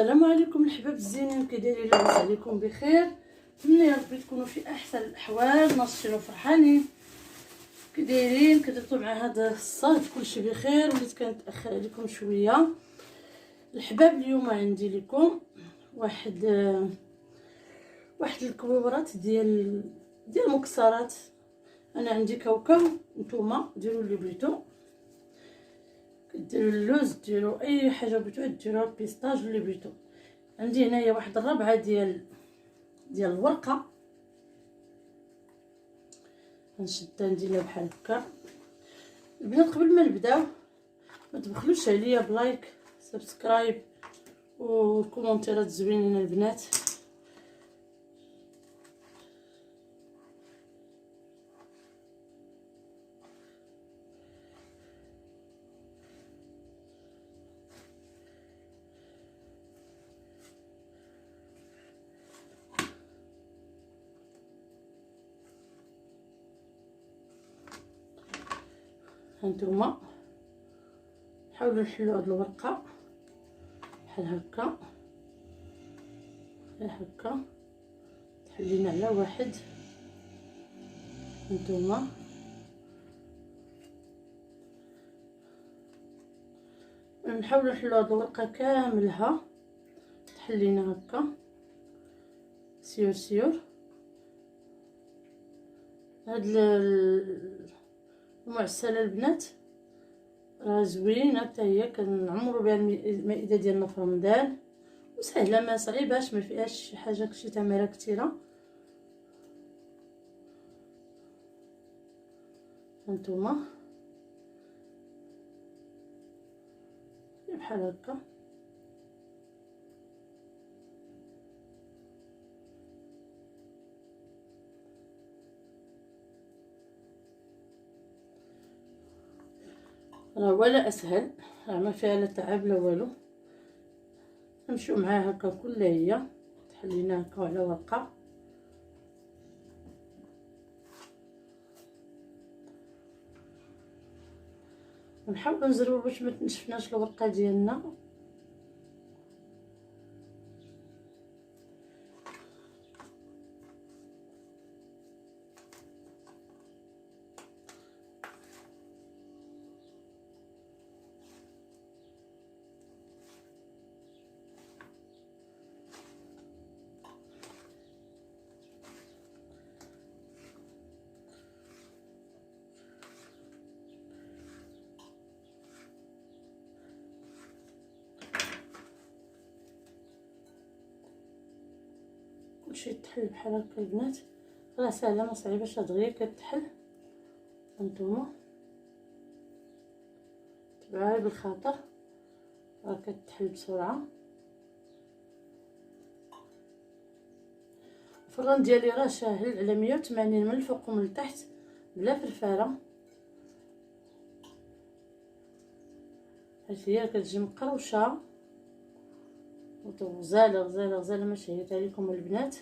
السلام عليكم الحباب الزينين، كي دايرين؟ لاباس عليكم بخير؟ نتمنى يا ربي تكونوا في احسن الاحوال، ناشطين وفرحانين. كي دايرين؟ كدرتوا مع هذا الصهد كلشي بخير؟ وليت كنتاخر عليكم شويه الحباب. اليوم عندي لكم واحد الكبيبرات ديال المكسرات. انا عندي كاوكاو، نتوما ديروا اللي بغيتو، ديروا اللوز، ديروا اي حاجه بغيتو، ديروا البيستاج اللي بغيتو. عندي هنايا واحد الربعه ديال الورقه، غنشدها نديرها بحال هكا. البنات قبل ما نبداو ما تبخلوش عليا بلايك، سبسكرايب وكومونتيرات زوينين البنات. هانتوما حاولوا نحلوا هاد الورقه بحال هكا، بحال هكا. تحلينا على واحد، هانتوما نحاولوا نحلوا هاد الورقه كاملها. تحلينا هكا سيور سيور. هاد المعسله البنات راه زوينه حتى هي، كنعمروا بها المائده ديالنا في رمضان، وسهله ما صعيباش، ما فيهاش شي حاجه شي تماره كثيره. هانتوما بحال هكا. راه ولا اسهل، راه ما فيها لا تعب لا والو. نمشيو معاها هكا كل هي تحلينا هكا على ورقه. ونحاولوا نزربوا باش ما تنشفناش الورقه ديالنا. كلشي يتحل بحال هكا البنات، راه ساهله ما صعيباش، دغيا كتحل. هانتوما تبعوها بالخاطر، راه كتحل بسرعه. الفران ديالي راه شاهل على 180 من الفوق ومن التحت بلا فرفاره. حيت هي كتجي مقروشه وغزاله غزاله غزاله، ما شهيت عليكم البنات.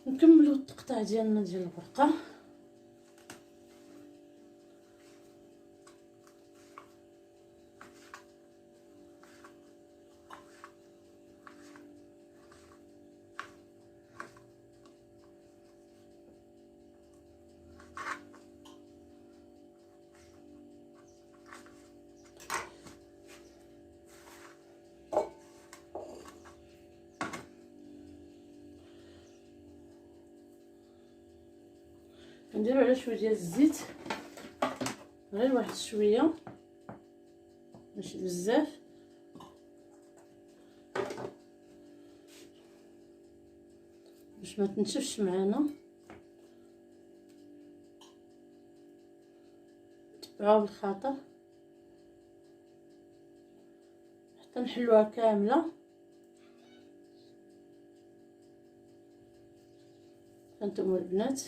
نكملوا التقطاع ديالنا ديال الورقه. نديرو على شويه ديال الزيت، غير واحد شويه ماشي بزاف، باش ما تنشفش معانا. تبعوها بالخاطر حتى نحلوها كامله. هانتوما البنات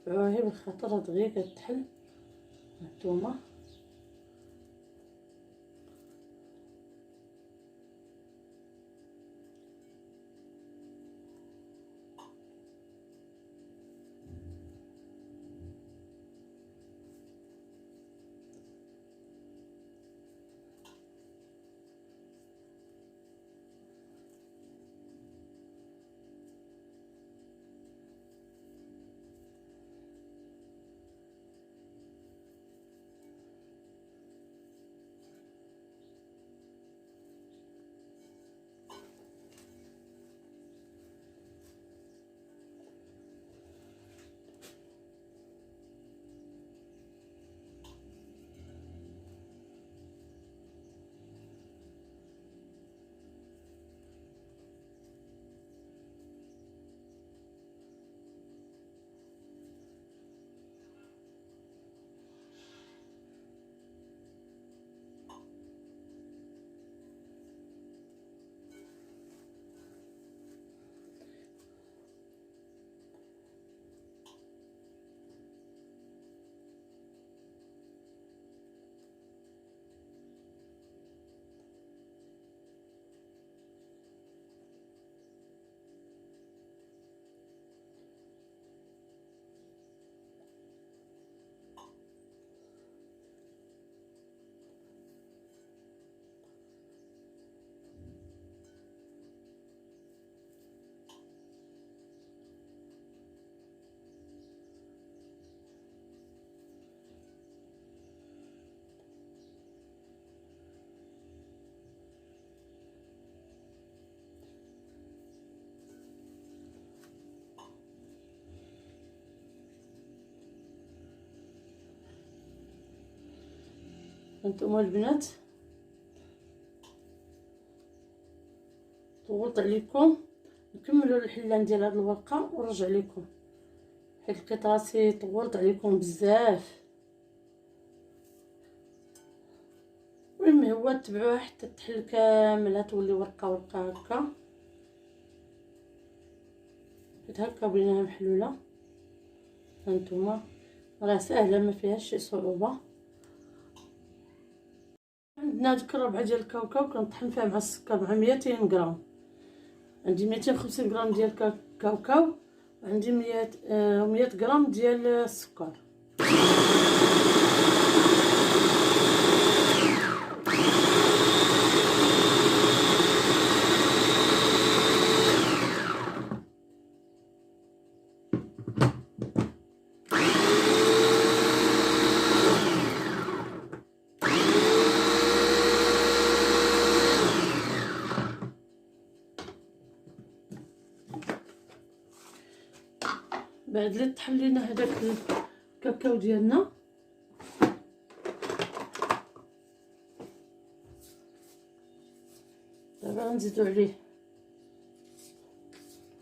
تبعوها بالخاطر دغيا كتحل. هانتوما هانتوما البنات طولت عليكم، نكملوا الحلان ديال هاد الورقه ونرجع لكم، حيت لقيت راسي طولت عليكم بزاف. المهم هو تبعوها حتى تحل كامله، تولي ورقه ورقه هكا، حيت هكا بغيناها محلوله. هانتوما راه ساهله ما فيهاش شي صعوبه. عندنا ديك الربعه ديال الكاوكاو كنطحن فيها مع السكر مع 200 غرام. عندي 250 غرام ديال كاوكاو، وعندي 100 غرام ديال السكر. بعد اللي طحن لينا هذاك الكاكاو ديالنا، دابا غنزيدو عليه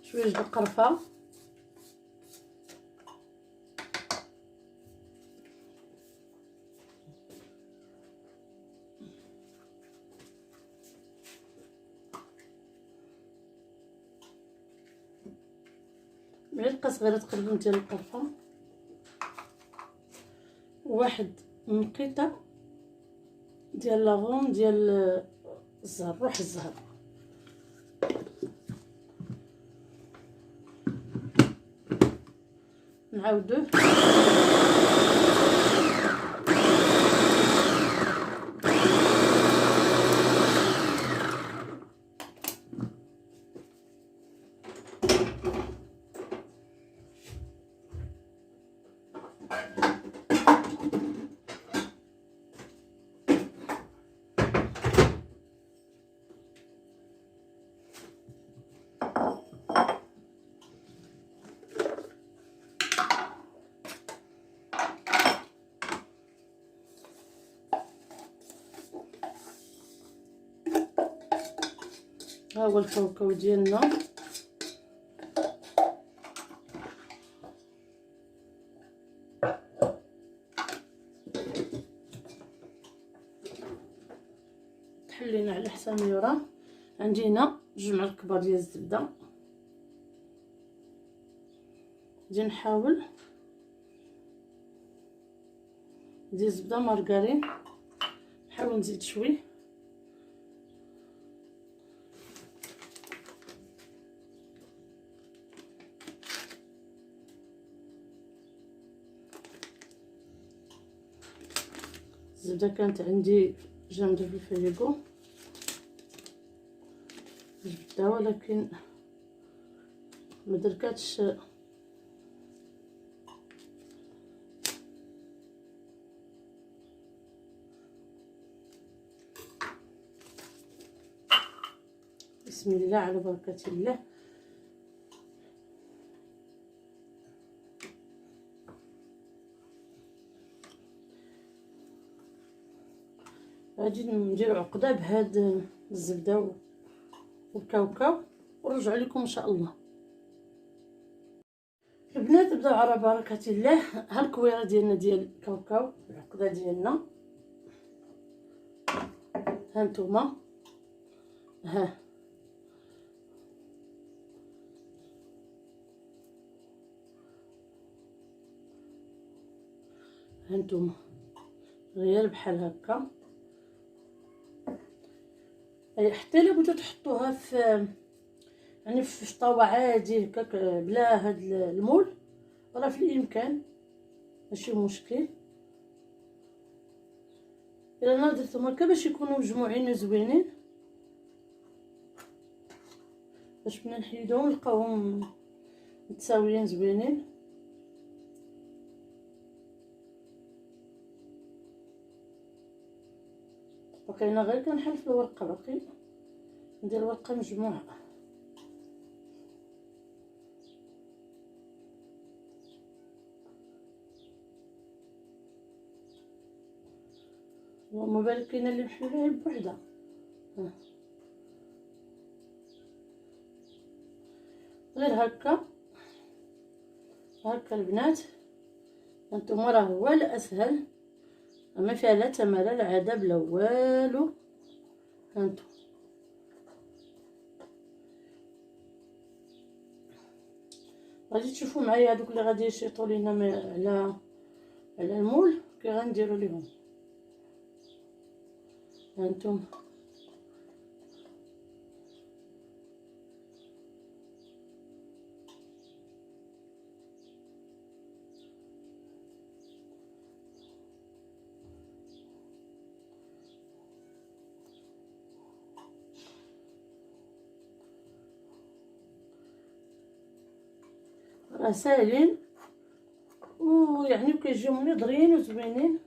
شويه د القرفه، معلقه صغيره تقريبا ديال القرفه، واحد نقيطه ديال لاغون ديال الزهر، روح الزهر، نعاودوه ها هو الكاوكاو ديالنا. تحلينا على حسن يراه. عندي هنا 2 معالق كبار ديال الزبده، نجي نحاول ندير زبده مارغرين، نحاول نزيد شوي، الزبده كانت عندي جامده في الفريغو جبتها، ولكن ما دركاتش بسم الله على بركه الله. غادي ندير عقده بهاد الزبده والكاوكاو ونرجع لكم ان شاء الله. البنات نبداو على بركه الله. ها الكويره ديالنا ديال الكاوكاو، العقده ديالنا ها نتوما، ها هانتوما غير بحال هكا. حتى الا بغيتو تحطوها في يعني في طاوه عادي هكاك بلا هاد المول، راه في الامكان ماشي مشكل. الا انا درتهم هكا باش يكونوا مجموعين وزوينين، باش ملي نحيدهم نلقاوهم متساويين زوينين. بقينا غير كنحل في الورقه، باقي ندير ورقه مجموعه. وما بالك كاينه اللي محلولة غير بوحدها. غير هكا البنات. هانتوما راه هو الاسهل، ما فيها لا تماره لا عذاب لا والو. هانتو غادي تشوفوا معايا هادوك اللي غادي يشيطوا لينا على المول كي غنديروا ليهم. هانتوما راه ساهلين ويعني كيجيو منضرين وزوينين.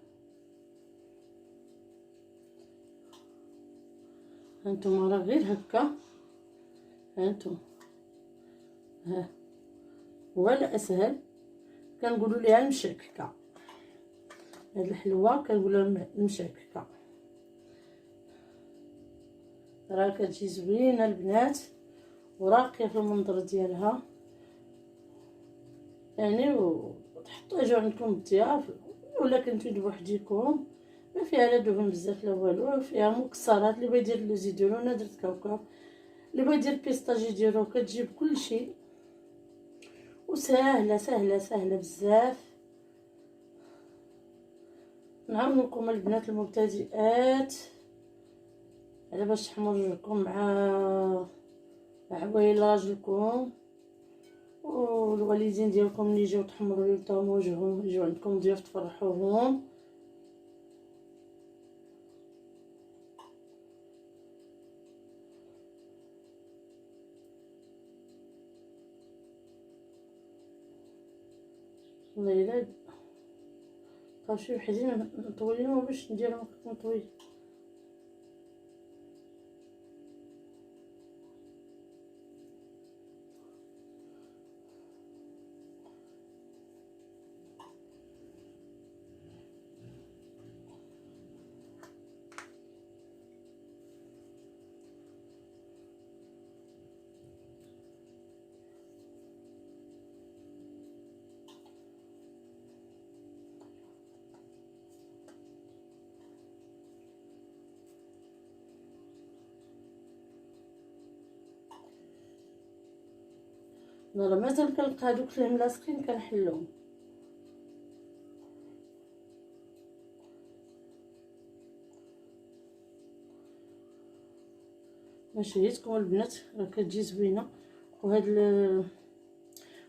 هانتوما راه غير هكا. هانتوما ها هو الاسهل، كنقولوا ليها المشككه. هاد الحلوه كنقولوا المشككه، راه كتجي زوينه البنات وراقيه في المنظر ديالها يعني. وتحطوا اجوا عندكم الضياف ولا كنتو بوحديكم، ما فيها لا دهون بزاف لا والو، فيها مكسرات. اللي بغى يدير اللوز يديرو، انا درت كاوكاو. اللي بغى يدير بيستاج يديرو. كتجيب كلشي وسهله سهله سهله بزاف. نعاونكم البنات المبتدئات على باش تحمروا وجهكم مع عوايل راجلكم والوالدين ديالكم اللي يجيو تحمروا لهم وجههم، يجيو عندكم ضيوف تفرحوهم. والله الا بقاو شي وحدين مطويين باش نديرهم مطويين. انا راه مازال كنلقى هادوك اللي ملاصقين كنحلهم. ماشيتكم البنات راه كتجي زوينه. وهاد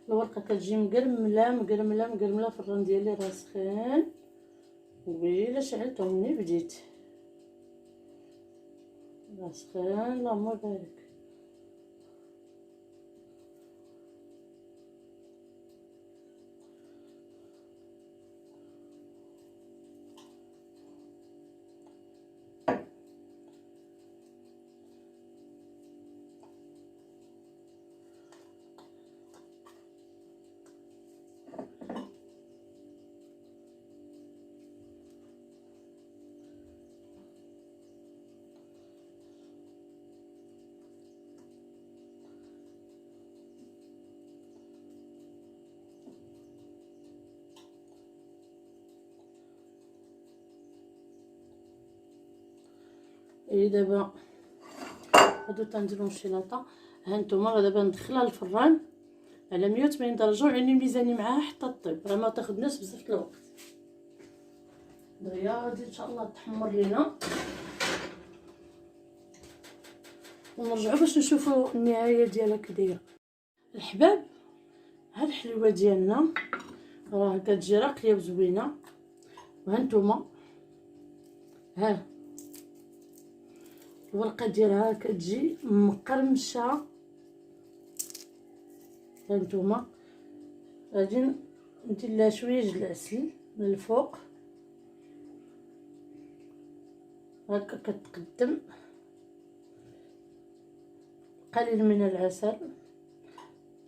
الورقه كتجي مقرمله مقرمله مقرمله. الفران ديالي راه سخان وبيلا شعلته مني بديت راه سخان اللهم بارك. اي دابا هادو تنديرو الشيلاطه. هانتوما دابا ندخلها للفران على 180 درجه وعيني ميزاني معاها حتى طيب. راه ما تاخذناش بزاف الوقت. دغيا غادي ان شاء الله تحمر لينا ونرجعوا باش نشوفوا النهايه ديالها كي دايره. الحباب ها الحلوه ديالنا راه كتجي راقيه وزوينه. وهانتوما ها الورقه ديالها كتجي مقرمشه. هانتوما غادي ندير لها شويه د العسل من الفوق هكا. كتقدم قليل من العسل.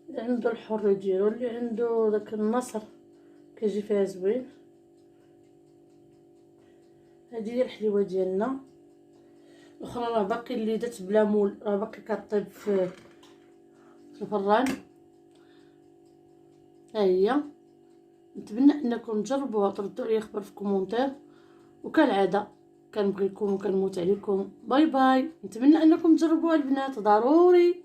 اللي عنده الحر ديالو، اللي عنده داك النصر كيجي فيها زوين. هذه هي الحليوه ديالنا. الاخرى راه باقي اللي درت بلا مول، راه باقي كطيب في الفران. ها هي. نتمنى انكم تجربوها، تردوا عليا خبر في كومونتير، وكالعاده كنبغيكم وكنموت عليكم. باي باي. نتمنى انكم تجربوها البنات ضروري.